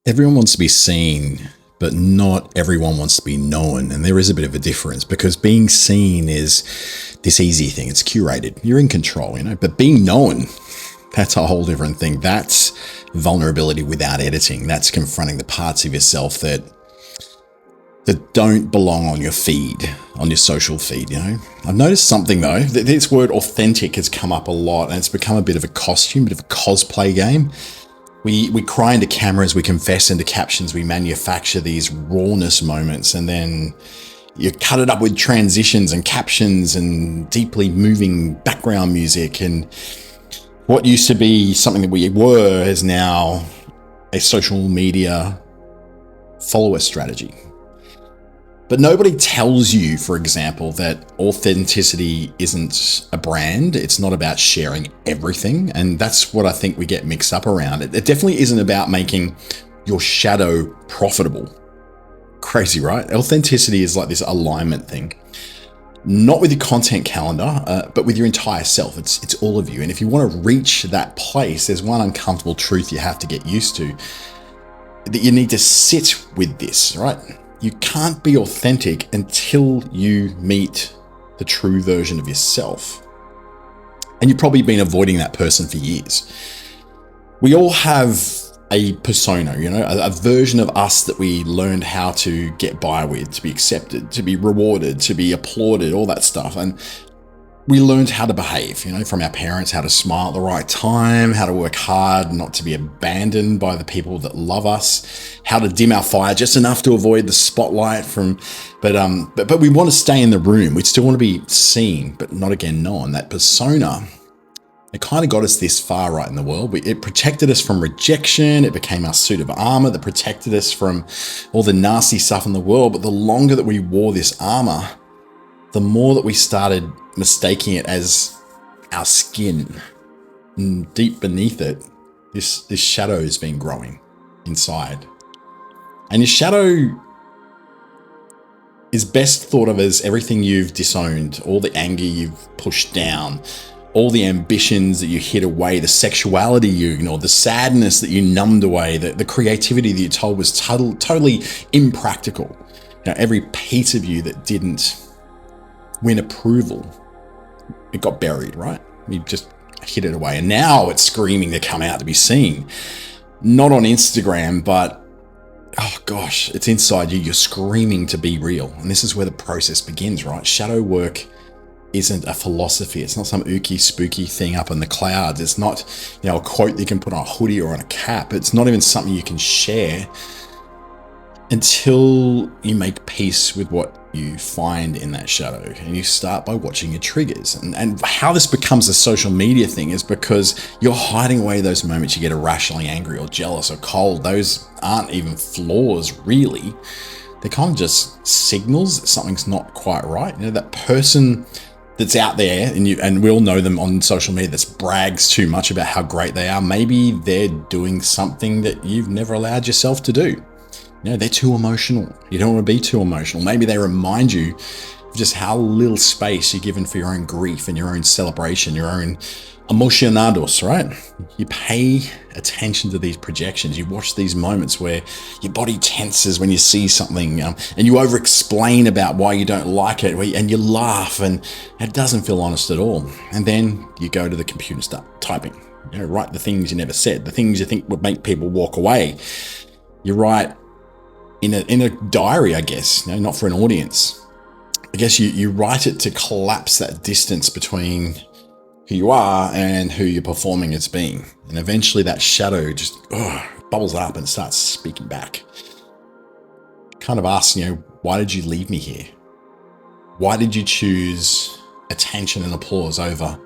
Everyone wants to be seen, but not everyone wants to be known. And there is a bit of a difference because being seen is this easy thing. It's curated. You're in control, but being known, that's a whole different thing. That's vulnerability without editing. That's confronting the parts of yourself that don't belong on your feed, on your social feed, I've noticed something though, that this word authentic has come up a lot and it's become a bit of a costume, a bit of a cosplay game. We cry into cameras, we confess into captions, we manufacture these rawness moments, and then you cut it up with transitions and captions and deeply moving background music. And what used to be something that we were is now a social media follower strategy. But nobody tells you, for example, that authenticity isn't a brand. It's not about sharing everything. And that's what I think we get mixed up around. It definitely isn't about making your shadow profitable. Crazy, right? Authenticity is like this alignment thing. Not with your content calendar, but with your entire self. It's all of you. And if you want to reach that place, there's one uncomfortable truth you have to get used to. That you need to sit with this, right? You can't be authentic until you meet the true version of yourself. And you've probably been avoiding that person for years. We all have a persona, a version of us that we learned how to get by with, to be accepted, to be rewarded, to be applauded, all that stuff. And we learned how to behave, from our parents, how to smile at the right time, how to work hard, not to be abandoned by the people that love us, how to dim our fire just enough to avoid the spotlight but we want to stay in the room. We still want to be seen, but not again known. That persona, it kind of got us this far right in the world. It protected us from rejection. It became our suit of armor that protected us from all the nasty stuff in the world. But the longer that we wore this armor, the more that we started mistaking it as our skin. And deep beneath it, this shadow has been growing inside. And your shadow is best thought of as everything you've disowned, all the anger you've pushed down, all the ambitions that you hid away, the sexuality you ignored, the sadness that you numbed away, the creativity that you told was totally impractical. Every piece of you that didn't win approval, it got buried, right? You just hid it away. And now it's screaming to come out to be seen. Not on Instagram, but oh gosh, it's inside you. You're screaming to be real. And this is where the process begins, right? Shadow work isn't a philosophy. It's not some ooky spooky thing up in the clouds. It's not, a quote that you can put on a hoodie or on a cap. It's not even something you can share until you make peace with what you find in that shadow. And you start by watching your triggers. And how this becomes a social media thing is because you're hiding away those moments you get irrationally angry or jealous or cold. Those aren't even flaws, really. They're kind of just signals that something's not quite right. That person that's out there, and we all know them on social media, that brags too much about how great they are. Maybe they're doing something that you've never allowed yourself to do. They're too emotional. You don't want to be too emotional. Maybe they remind you of just how little space you're given for your own grief and your own celebration, your own emocionados, right? You pay attention to these projections. You watch these moments where your body tenses when you see something, and you over-explain about why you don't like it, and you laugh, and it doesn't feel honest at all. And then you go to the computer and start typing. Write the things you never said, the things you think would make people walk away. You write in a diary, I guess, not for an audience. I guess you write it to collapse that distance between who you are and who you're performing as being. And eventually that shadow just bubbles up and starts speaking back. Kind of asks, why did you leave me here? Why did you choose attention and applause over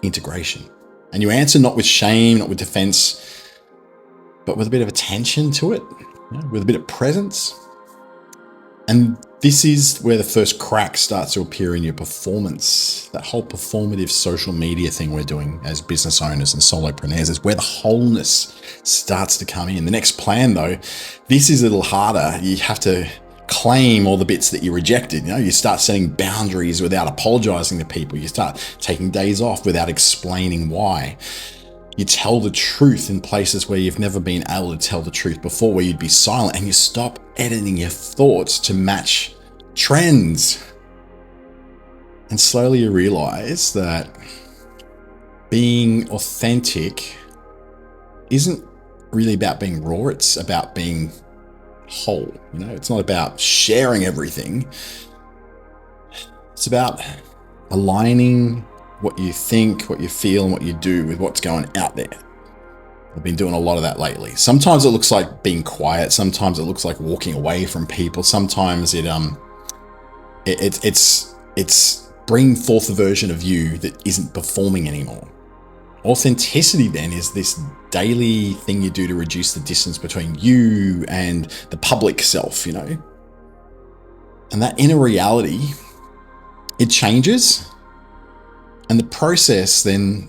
integration? And you answer not with shame, not with defense, but with a bit of attention to it. With a bit of presence. And this is where the first crack starts to appear in your performance. That whole performative social media thing we're doing as business owners and solopreneurs is where the wholeness starts to come in. The next plan, though, this is a little harder. You have to claim all the bits that you rejected. You start setting boundaries without apologizing to people. You start taking days off without explaining why. You tell the truth in places where you've never been able to tell the truth before, where you'd be silent, and you stop editing your thoughts to match trends. And slowly you realize that being authentic isn't really about being raw, it's about being whole. It's not about sharing everything. It's about aligning what you think, what you feel, and what you do with what's going out there. I've been doing a lot of that lately. Sometimes it looks like being quiet. Sometimes it looks like walking away from people. Sometimes it's bringing forth a version of you that isn't performing anymore. Authenticity then is this daily thing you do to reduce the distance between you and the public self, And that inner reality, it changes. And the process then,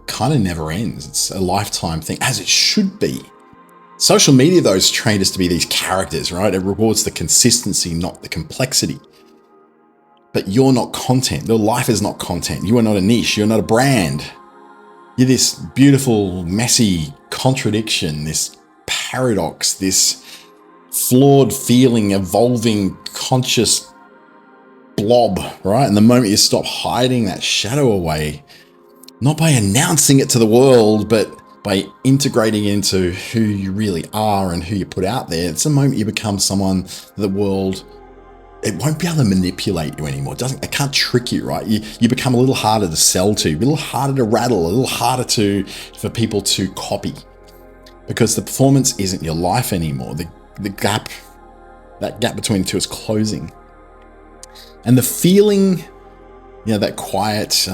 kind of never ends. It's a lifetime thing, as it should be. Social media, though, is trained us to be these characters, right? It rewards the consistency, not the complexity. But you're not content. Your life is not content. You are not a niche. You're not a brand. You're this beautiful, messy contradiction, this paradox, this flawed feeling, evolving, conscious blob, right? And the moment you stop hiding that shadow away, not by announcing it to the world, but by integrating into who you really are and who you put out there, it's the moment you become someone the world, it won't be able to manipulate you anymore. It can't trick you, right? You become a little harder to sell to, a little harder to rattle, a little harder for people to copy, because the performance isn't your life anymore. That gap between the two is closing. And the feeling, that quiet,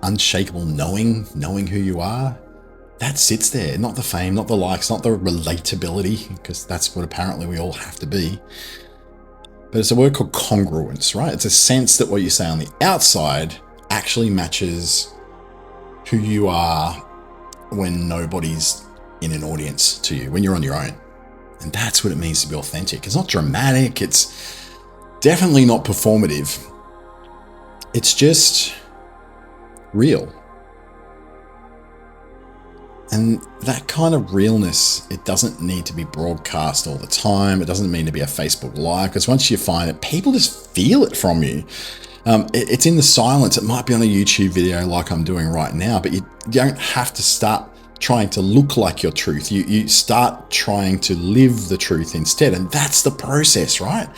unshakable knowing who you are, that sits there. Not the fame, not the likes, not the relatability, because that's what apparently we all have to be. But it's a word called congruence, right? It's a sense that what you say on the outside actually matches who you are when nobody's in an audience to you, when you're on your own. And that's what it means to be authentic. It's not dramatic. It's definitely not performative. It's just real. And that kind of realness, it doesn't need to be broadcast all the time. It doesn't mean to be a Facebook Live, because once you find it, people just feel it from you. It's in the silence. It might be on a YouTube video like I'm doing right now, but you don't have to start trying to look like your truth. You start trying to live the truth instead. And that's the process, right?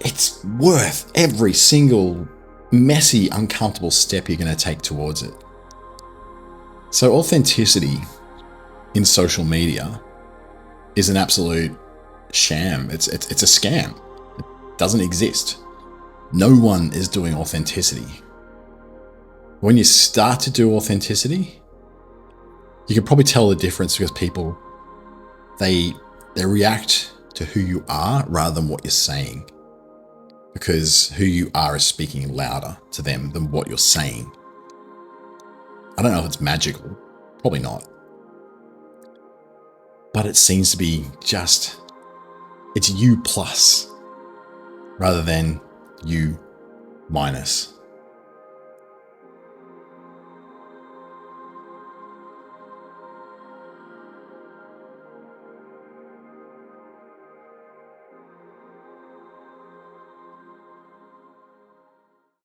It's worth every single messy, uncomfortable step you're going to take towards it. So authenticity in social media is an absolute sham. It's a scam. It doesn't exist. No one is doing authenticity. When you start to do authenticity, you can probably tell the difference, because people, they react to who you are rather than what you're saying, because who you are is speaking louder to them than what you're saying. I don't know if it's magical, probably not. But it seems to be it's you plus rather than you minus.